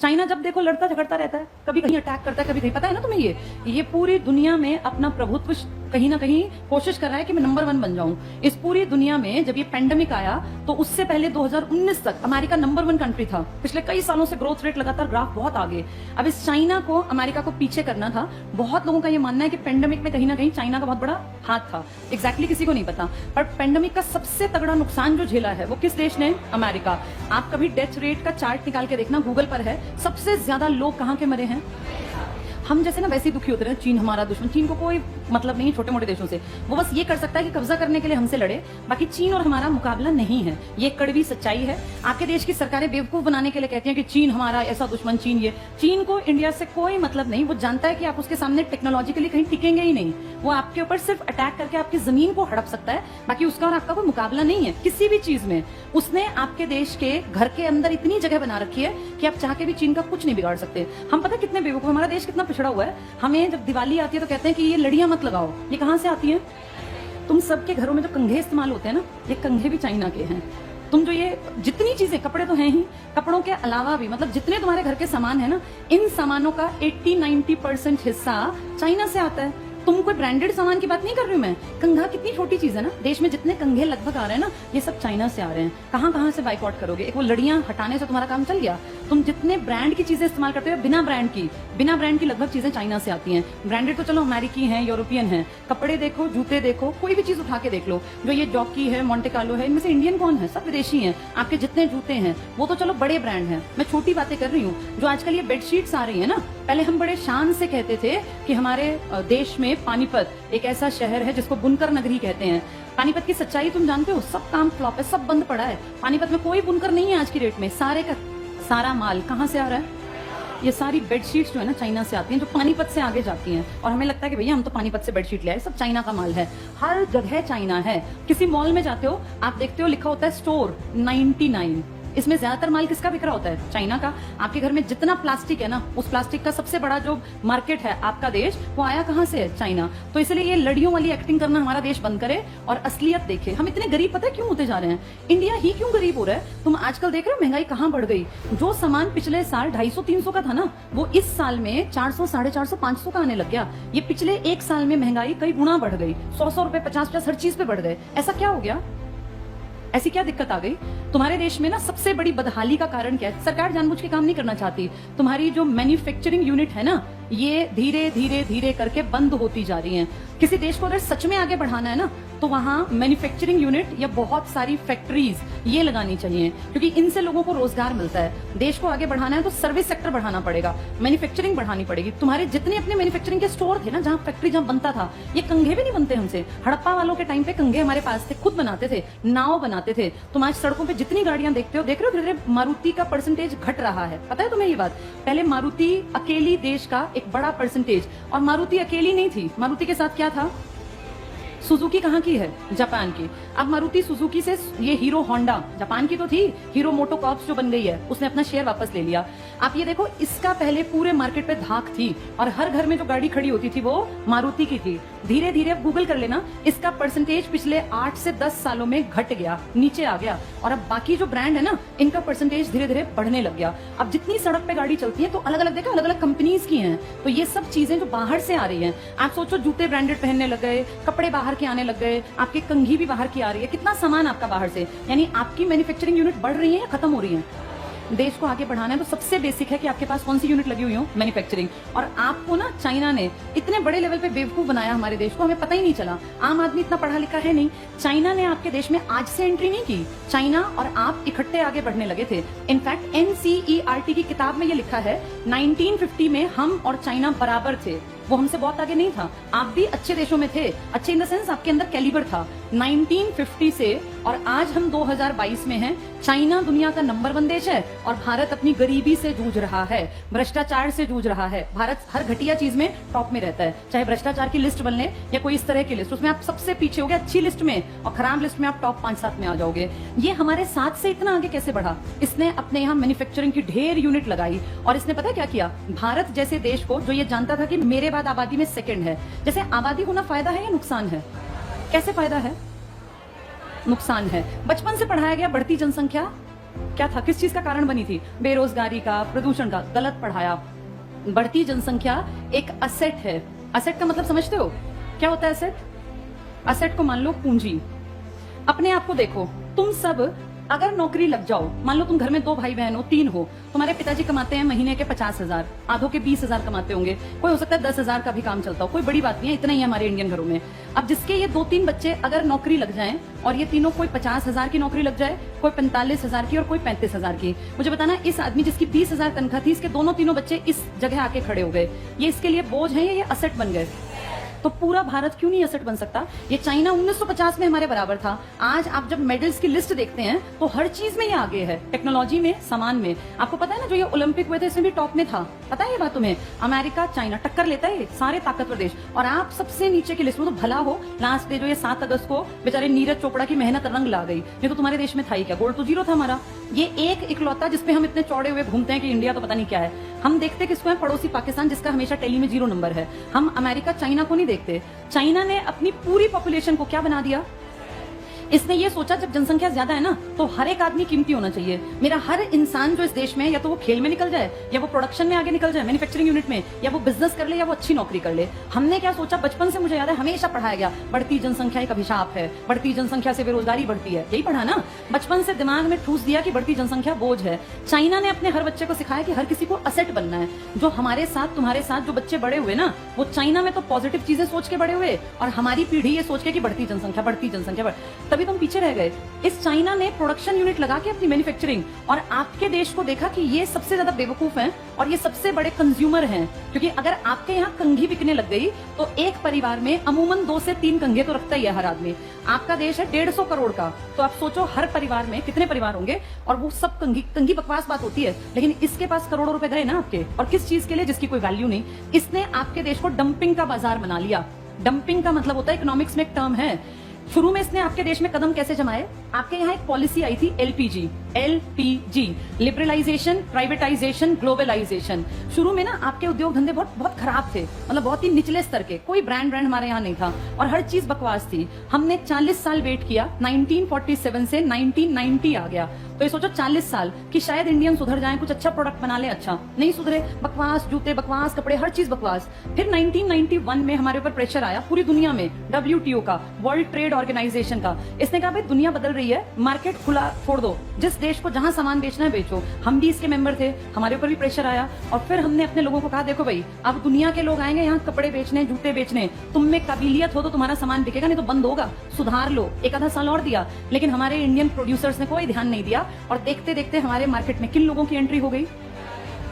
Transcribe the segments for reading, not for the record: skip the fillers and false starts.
China जब देखो लड़ता झगड़ता रहता है, कभी कहीं अटैक करता है, कभी कहीं, पता है ना तुम्हें, ये पूरी दुनिया में अपना प्रभुत्व कहीं ना कहीं कोशिश कर रहा है कि मैं नंबर 1 बन जाऊं। इस पूरी दुनिया में जब ये पेंडेमिक आया तो उससे पहले 2019 तक अमेरिका नंबर 1 कंट्री था। पिछले कई सालों से ग्रोथ रेट लगातार ग्राफ बहुत आगे। अब इस चाइना को अमेरिका को पीछे करना था। बहुत लोगों का ये मानना है कि पेंडेमिक में कहीं ना कहीं चाइना का बहुत बड़ा हाथ था। एग्जैक्टली किसी को नहीं पता, पर पेंडेमिक का सबसे तगड़ा नुकसान जो झेला है वो किस देश ने? अमेरिका। आप कभी डेथ रेट का चार्ट निकाल के देखना, गूगल पर है, सबसे ज्यादा लोग कहां के मरे हैं? हम जैसे ना वैसे ही दुखी होते रहे, चीन हमारा दुश्मन। चीन को कोई मतलब नहीं छोटे मोटे देशों से, वो बस ये कर सकता है कि कब्जा करने के लिए हमसे लड़े, बाकी चीन और हमारा मुकाबला नहीं है। ये कड़वी सच्चाई है। आपके देश की सरकारें बेवकूफ बनाने के लिए कहती हैं कि चीन हमारा ऐसा दुश्मन, चीन ये। चीन को इंडिया से कोई मतलब नहीं। वो जानता है कि आप उसके सामने टेक्नोलॉजिकली कहीं टिकेंगे ही नहीं। वो आपके ऊपर सिर्फ अटैक करके आपकी जमीन को हड़प सकता है, बाकी उसका और आपका कोई मुकाबला नहीं है किसी भी चीज में। उसने आपके देश के घर के अंदर इतनी जगह बना रखी है कि आप चाह के भी चीन का कुछ नहीं बिगाड़ सकते। हम पता कितने बेवकूफ, हमारा देश कितना पिछड़ा हुआ है। हमें जब दिवाली आती है तो कहते हैं कि ये लड़ियां मत लगाओ। ये कहां से आती है? तुम सबके घरों में जो कंघे इस्तेमाल होते हैं ना, ये कंघे भी चाइना के हैं। तुम जो ये जितनी चीजें, कपड़े तो हैं ही, कपड़ों के अलावा भी मतलब जितने तुम्हारे घर के सामान है ना, इन सामानों का 80-90% हिस्सा चाइना से आता है। तुम कोई ब्रांडेड सामान की बात नहीं कर रही हूं मैं। कंघा कितनी छोटी चीज है ना, देश में जितने कंघे लगभग आ रहे हैं ना, ये सब चाइना से आ रहे हैं। कहां कहां से बाइकआउट करोगे? एक वो लड़ियां हटाने से तुम्हारा काम चल गया। तुम जितने ब्रांड की चीजें इस्तेमाल करते हो, बिना ब्रांड की लगभग चीजें चाइना से आती हैं। ब्रांडेड तो चलो अमेरिकी हैं, यूरोपियन हैं। कपड़े देखो, जूते देखो, कोई भी चीज उठा के देख लो, जो ये जॉकी है, मोंटे कार्लो है, इनमें से इंडियन कौन है? सब विदेशी हैं। आपके जितने जूते हैं वो तो चलो बड़े ब्रांड हैं। मैं छोटी बातें कर रही हूँ। जो आजकल ये बेडशीट्स आ रही है ना, पहले हम बड़े शान से कहते थे कि हमारे देश में पानीपत एक ऐसा शहर है जिसको बुनकर नगरी कहते हैं। पानीपत की सच्चाई तुम जानते हो, सब काम फ्लॉप है, सब बंद पड़ा है। पानीपत में कोई बुनकर नहीं है आज की डेट में। सारे का सारा माल कहां से आ रहा है? ये सारी बेडशीट्स जो है ना चाइना से आती हैं, जो पानीपत से आगे जाती हैं। और हमें लगता है कि भैया हम तो पानीपत से बेडशीट ले आए, सब चाइना का माल है। हर जगह चाइना है। किसी मॉल में जाते हो, आप देखते हो लिखा होता है स्टोर 99। इसमें ज्यादातर माल किसका बिक रहा होता है? चाइना का। आपके घर में जितना प्लास्टिक है ना, उस प्लास्टिक का सबसे बड़ा जो मार्केट है आपका देश, वो आया कहां से है? चाइना। तो इसलिए ये लड़ियों वाली एक्टिंग करना हमारा देश बंद करे और असलियत देखे। हम इतने गरीब पता है क्यों होते जा रहे हैं? इंडिया ही क्यों गरीब हो रहा है? तुम आजकल देख रहे हो महंगाई कहां बढ़ गई। जो सामान पिछले साल 250-300 का था ना, वो इस साल में 400, 450, 500 का आने लग गया। ये पिछले एक साल में महंगाई कई गुना बढ़ गई। 100 रुपए, 50 हर चीज पे बढ़ गए। ऐसा क्या हो गया? ऐसी क्या दिक्कत आ गई? तुम्हारे देश में ना सबसे बड़ी बदहाली का कारण क्या है? सरकार जानबूझ के काम नहीं करना चाहती। तुम्हारी जो मैन्युफैक्चरिंग यूनिट है ना, ये धीरे धीरे धीरे करके बंद होती जा रही हैं। किसी देश को अगर सच में आगे बढ़ाना है ना, तो वहां मैन्युफैक्चरिंग यूनिट या बहुत सारी फैक्ट्रीज ये लगानी चाहिए, क्योंकि इनसे लोगों को रोजगार मिलता है। देश को आगे बढ़ाना है तो सर्विस सेक्टर बढ़ाना पड़ेगा, मैन्युफैक्चरिंग बढ़ानी पड़ेगी। तुम्हारे जितने अपने मैन्युफैक्चरिंग के स्टोर थे ना, जहां फैक्ट्री जहां बनता था, ये कंघे भी नहीं बनते हमसे। हड़प्पा वालों के टाइम पे कंघे हमारे पास थे, खुद बनाते थे, नाव बनाते थे। तुम आज सड़कों पे जितनी गाड़ियां देखते हो, देख रहे हो धीरे धीरे मारुति का परसेंटेज घट रहा है। पता है तुम्हें ये बात? पहले मारुति अकेली देश का एक बड़ा परसेंटेज, और मारुति अकेली नहीं थी। मारुति के साथ क्या था? सुजुकी कहाँ की है? जापान की। अब मारुति सुजुकी से ये हीरो होंडा, जापान की तो थी, हीरो मोटोकॉर्प्स जो बन गई है, उसने अपना शेयर वापस ले लिया। आप ये देखो, इसका पहले पूरे मार्केट पे धाक थी और हर घर में जो गाड़ी खड़ी होती थी वो मारुति की थी। धीरे धीरे अब गूगल कर लेना, इसका परसेंटेज पिछले 8 से 10 सालों में घट गया, नीचे आ गया। और अब बाकी जो ब्रांड है ना, इनका परसेंटेज धीरे धीरे बढ़ने लग गया। अब जितनी सड़क पे गाड़ी चलती है तो अलग अलग देखो, अलग अलग कंपनीज की हैं। तो ये सब चीजें जो बाहर से आ रही हैं, आप सोचो जूते ब्रांडेड पहनने लग गए, कपड़े बाहर के आने लग गए, आपकी कंघी भी बाहर की आ रही है। कितना सामान आपका बाहर से, यानी आपकी मैन्युफैक्चरिंग यूनिट बढ़ रही है या खत्म हो रही है? देश को आगे बढ़ाना है तो सबसे बेसिक है कि आपके पास कौन सी यूनिट लगी हुई हो? मैन्युफैक्चरिंग। और आपको ना चाइना ने इतने बड़े लेवल पे बेवकूफ बनाया हमारे देश को, हमें पता ही नहीं चला। आम आदमी इतना पढ़ा लिखा है नहीं। चाइना ने आपके देश में आज से एंट्री नहीं की। चाइना और आप इकट्ठे आगे बढ़ने लगे थे। इनफैक्ट NCERT की किताब में ये लिखा है, 1950 में हम और चाइना बराबर थे। वो हमसे बहुत आगे नहीं था। आप भी अच्छे देशों में थे, अच्छे इन द सेंस आपके अंदर कैलिबर था। 1950 से और आज हम 2022 में हैं। चाइना दुनिया का नंबर 1 देश है और भारत अपनी गरीबी से जूझ रहा है, भ्रष्टाचार से जूझ रहा है। भारत हर घटिया चीज में टॉप में रहता है, चाहे भ्रष्टाचार की लिस्ट बन ले या कोई इस तरह की लिस्ट, उसमें आप सबसे पीछे हो गए अच्छी लिस्ट में, और खराब लिस्ट में आप टॉप 5-7 में आ जाओगे। ये हमारे साथ से इतना आगे कैसे बढ़ा? इसने अपने यहाँ मैन्युफैक्चरिंग की ढेर यूनिट लगाई और इसने पता क्या किया? भारत जैसे देश को, जो ये जानता था कि मेरे बाद आबादी में सेकंड है, जैसे आबादी होना फायदा है या नुकसान है? कैसे फायदा है? नुकसान है। बचपन से पढ़ाया गया बढ़ती जनसंख्या क्या था, किस चीज का कारण बनी थी? बेरोजगारी का, प्रदूषण का। गलत पढ़ाया। बढ़ती जनसंख्या एक असेट है। असेट का मतलब समझते हो? क्या होता है असेट? असेट को मान लो पूंजी। अपने आप को देखो, तुम सब अगर नौकरी लग जाओ, मान लो तुम घर में 2 भाई बहन हो, 3 हो, तुम्हारे पिताजी कमाते हैं महीने के 50,000, आधों के 20,000 कमाते होंगे, कोई हो सकता है 10,000 का भी काम चलता हो, कोई बड़ी बात नहीं है, इतना ही है हमारे इंडियन घरों में। अब जिसके ये 2-3 बच्चे अगर नौकरी लग जाएं और ये तीनों, कोई 50,000 की नौकरी लग जाए, कोई 45,000 की और कोई 35,000 की, मुझे बताना इस आदमी जिसकी 20,000 तनख्वाह थी, इसके दोनों तीनों बच्चे इस जगह आके खड़े हो गए, ये इसके लिए बोझ है या ये असेट बन गए? तो पूरा भारत क्यों नहीं असेट बन सकता? ये चाइना 1950 में हमारे बराबर था। आज आप जब मेडल्स की लिस्ट देखते हैं तो हर चीज में ये आगे है, टेक्नोलॉजी में, सामान में। आपको पता है ना, जो ये ओलंपिक हुए थे इसमें भी टॉप में था, पता है ये बात तुम्हें? अमेरिका, चाइना टक्कर लेता है, सारे ताकतवर देश, और आप सबसे नीचे की लिस्ट में। तो भला हो लास्ट डे जो ये 7 अगस्त को बेचारे नीरज चोपड़ा की मेहनत रंग ला गई, नहीं तो तुम्हारे देश में था ही क्या? गोल्ड तो 0 था हमारा। ये एक इकलौता जिसपे हम इतने चौड़े हुए घूमते हैं कि इंडिया तो पता नहीं क्या है। हम देखते किसको है? पड़ोसी पाकिस्तान, जिसका हमेशा टेली में 0 नंबर है। हम अमेरिका, चाइना को नहीं देखते। चाइना ने अपनी पूरी पॉपुलेशन को क्या बना दिया? इसने ये सोचा जब जनसंख्या ज्यादा है ना, तो हर एक आदमी कीमती होना चाहिए। मेरा हर इंसान जो इस देश में, या तो वो खेल में निकल जाए, या वो प्रोडक्शन में आगे निकल जाए, मैन्युफैक्चरिंग यूनिट में, या वो बिजनेस कर ले, या वो अच्छी नौकरी कर ले। हमने क्या सोचा? बचपन से मुझे याद है हमेशा पढ़ाया गया, बढ़ती जनसंख्या एक अभिशाप है, बढ़ती जनसंख्या से बेरोजगारी बढ़ती है। यही पढ़ा ना, बचपन से दिमाग में ठूस दिया कि बढ़ती जनसंख्या बोझ है। चाइना ने अपने हर बच्चे को सिखाया कि हर किसी को असेट बनना है। जो हमारे साथ, तुम्हारे साथ जो बच्चे बड़े हुए ना, वो चाइना में तो पॉजिटिव चीजें सोच के बड़े हुए, और हमारी पीढ़ी ये सोच के कि बढ़ती जनसंख्या, बढ़ती जनसंख्या, तभी तुम पीछे रह गए। इस चाइना ने प्रोडक्शन यूनिट लगा के अपनी मैन्युफैक्चरिंग, और आपके देश को देखा कि ये सबसे ज्यादा बेवकूफ हैं और ये सबसे बड़े कंज्यूमर हैं। क्योंकि अगर आपके यहाँ कंघी बिकने लग गई तो एक परिवार में अमूमन 2 से 3 कंघे तो रखता ही है हर आदमी। आपका देश है 150 करोड़ का, तो आप सोचो हर परिवार में कितने परिवार होंगे, और वो सब कंघी। कंघी बकवास बात होती है, लेकिन इसके पास करोड़ों रुपए गए ना आपके, और किस चीज के लिए? जिसकी कोई वैल्यू नहीं। इसने आपके देश को डंपिंग का बाजार बना लिया। डंपिंग का मतलब होता है, इकोनॉमिक्स में एक टर्म है। शुरू में इसने आपके देश में कदम कैसे जमाए? आपके यहाँ एक पॉलिसी आई थी एलपीजी, लिबरलाइजेशन, प्राइवेटाइजेशन, ग्लोबलाइजेशन। शुरू में ना आपके उद्योग धंधे बहुत खराब थे, मतलब बहुत ही निचले स्तर के, कोई ब्रांड हमारे यहाँ नहीं था, और हर चीज बकवास थी। हमने 40 साल वेट किया, 1947 से 1990 आ गया। तो ये सोचो 40 साल कि शायद इंडियन सुधर जाएं, कुछ अच्छा प्रोडक्ट बना ले। अच्छा नहीं सुधरे, बकवास जूते, बकवास कपड़े, हर चीज बकवास। फिर 1991 में हमारे ऊपर प्रेशर आया पूरी दुनिया में, WTO का, वर्ल्ड ट्रेड ऑर्गेनाइजेशन का। इसने कहा भाई दुनिया बदल रही है, मार्केट खुला छोड़ दो, जिस देश को जहां सामान बेचना है बेचो। हम भी इसके मेंबर थे, हमारे ऊपर भी प्रेशर आया, और फिर हमने अपने लोगों को कहा देखो भाई, अब दुनिया के लोग आएंगे यहाँ कपड़े बेचने, जूते बेचने, तुम में काबिलियत हो तो तुम्हारा सामान बिकेगा, नहीं तो बंद होगा, सुधार लो। एक आधा साल और दिया, लेकिन हमारे इंडियन प्रोड्यूसर्स ने कोई ध्यान नहीं दिया, और देखते देखते हमारे मार्केट में किन लोगों की एंट्री हो गई?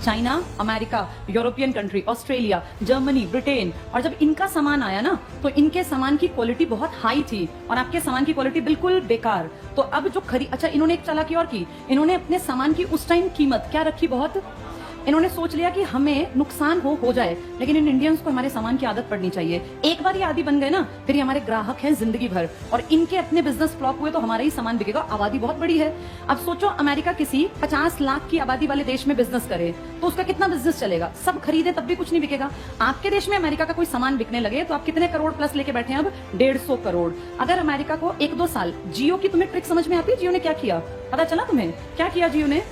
China, America, European country, Australia, Germany, Britain. और जब इनका सामान आया ना, तो इनके सामान की क्वालिटी बहुत हाई थी और आपके सामान की क्वालिटी बिल्कुल बेकार। तो अब जो अच्छा, इन्होंने एक चालाकी और की, इन्होंने अपने सामान की उस टाइम कीमत क्या रखी? बहुत। इन्होंने सोच लिया कि हमें नुकसान हो जाए, लेकिन इन इंडियंस को हमारे सामान की आदत पड़नी चाहिए। एक बार ये आदी बन गए ना, फिर ये हमारे ग्राहक हैं जिंदगी भर, और इनके अपने बिजनेस फ्लॉप हुए तो हमारा ही सामान बिकेगा। आबादी बहुत बड़ी है। अब सोचो अमेरिका किसी 50 लाख की आबादी वाले देश में बिजनेस करे तो उसका कितना बिजनेस चलेगा? सब खरीदे तब भी कुछ नहीं बिकेगा। आपके देश में अमेरिका का कोई सामान बिकने लगे तो आप कितने करोड़ प्लस लेके बैठे हैं? अब 150 करोड़। अगर अमेरिका को 1-2 साल, जियो की तुम्हें ट्रिक समझ में आती है? जियो ने क्या किया पता चला तुम्हें? क्या किया जियो ने?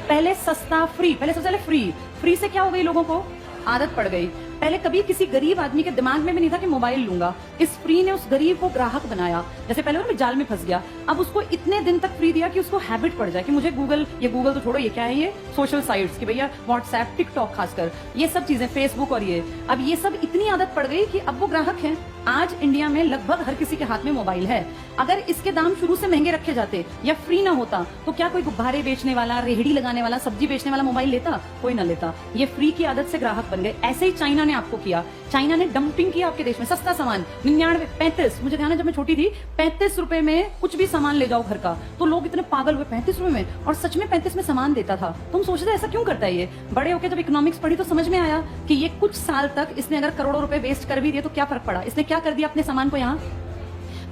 पहले सस्ता, फ्री, पहले सबसे पहले फ्री से क्या हो गई? लोगों को आदत पड़ गई। पहले कभी किसी गरीब आदमी के दिमाग में भी नहीं था कि मोबाइल लूंगा। इस फ्री ने उस गरीब को ग्राहक बनाया। जैसे पहले वो जाल में फंस गया, अब उसको इतने दिन तक फ्री दिया कि उसको हैबिट पड़ जाए कि मुझे गूगल तो छोड़ो, ये क्या है, ये सोशल साइट्स की भैया, व्हाट्सएप, टिकटॉक, खासकर ये सब चीजें, फेसबुक, और अब ये सब इतनी आदत पड़ गई कि अब वो ग्राहक हैं। आज इंडिया में लगभग हर किसी के हाथ में मोबाइल है। अगर इसके दाम शुरू से महंगे रखे जाते या फ्री ना होता तो क्या कोई गुब्बारे बेचने वाला, रेहड़ी लगाने वाला, सब्जी बेचने वाला मोबाइल लेता? कोई ना लेता। ये फ्री की आदत से ग्राहक बन गए। ऐसे ही चाइना ने आपको किया। चाइना ने डंपिंग किया आपके देश में। सस्ता सामान 99, 35, मुझे ध्यान है जब मैं छोटी थी, 35 रुपए में कुछ भी सामान ले जाओ घर का, तो लोग इतने पागल हुए, 35 रुपए में, और सच में 35 में सामान देता था। तुम सोचते ऐसा क्यों करता है ये? बड़े होकर जब इकोनॉमिक्स पढ़ी तो समझ में आया कि ये कुछ साल तक इसने अगर करोड़ों रुपए वेस्ट कर भी दिए तो क्या फर्क पड़ा? इसने क्या कर दिया अपने सामान को? यहाँ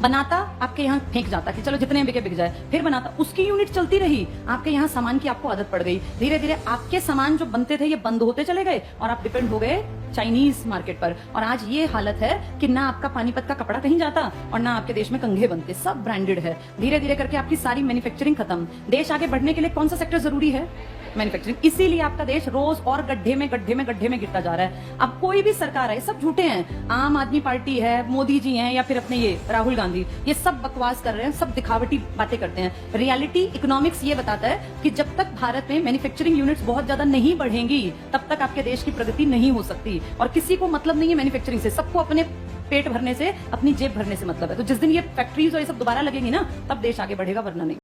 बनाता आपके यहाँ फेंक जाता कि चलो जितने बिके बिक जाए, फिर बनाता, उसकी यूनिट चलती रही, आपके यहाँ सामान की आपको आदत पड़ गई, धीरे धीरे आपके सामान जो बनते थे ये बंद होते चले गए और आप डिपेंड हो गए चाइनीज मार्केट पर। और आज ये हालत है कि ना आपका पानीपत का कपड़ा कहीं जाता और ना आपके देश में कंघे बनते, सब ब्रांडेड है। धीरे धीरे करके आपकी सारी मैन्युफैक्चरिंग खत्म। देश आगे बढ़ने के लिए कौन सा सेक्टर जरूरी है? मैन्युफैक्चरिंग। इसीलिए आपका देश रोज और गड्ढे में गिरता जा रहा है। अब कोई भी सरकार है, सब झूठे हैं, आम आदमी पार्टी है, मोदी जी हैं या फिर अपने ये राहुल गांधी, ये सब बकवास कर रहे हैं, सब दिखावटी बातें करते हैं। रियलिटी इकोनॉमिक्स ये बताता है कि जब तक भारत में मैन्युफैक्चरिंग यूनिट्स बहुत ज्यादा नहीं बढ़ेंगी तब तक आपके देश की प्रगति नहीं हो सकती। और किसी को मतलब नहीं है मैन्युफैक्चरिंग से, सबको अपने पेट भरने से, अपनी जेब भरने से मतलब है। तो जिस दिन ये फैक्ट्रीज और ये सब दोबारा लगेंगी ना, तब देश आगे बढ़ेगा, वरना नहीं।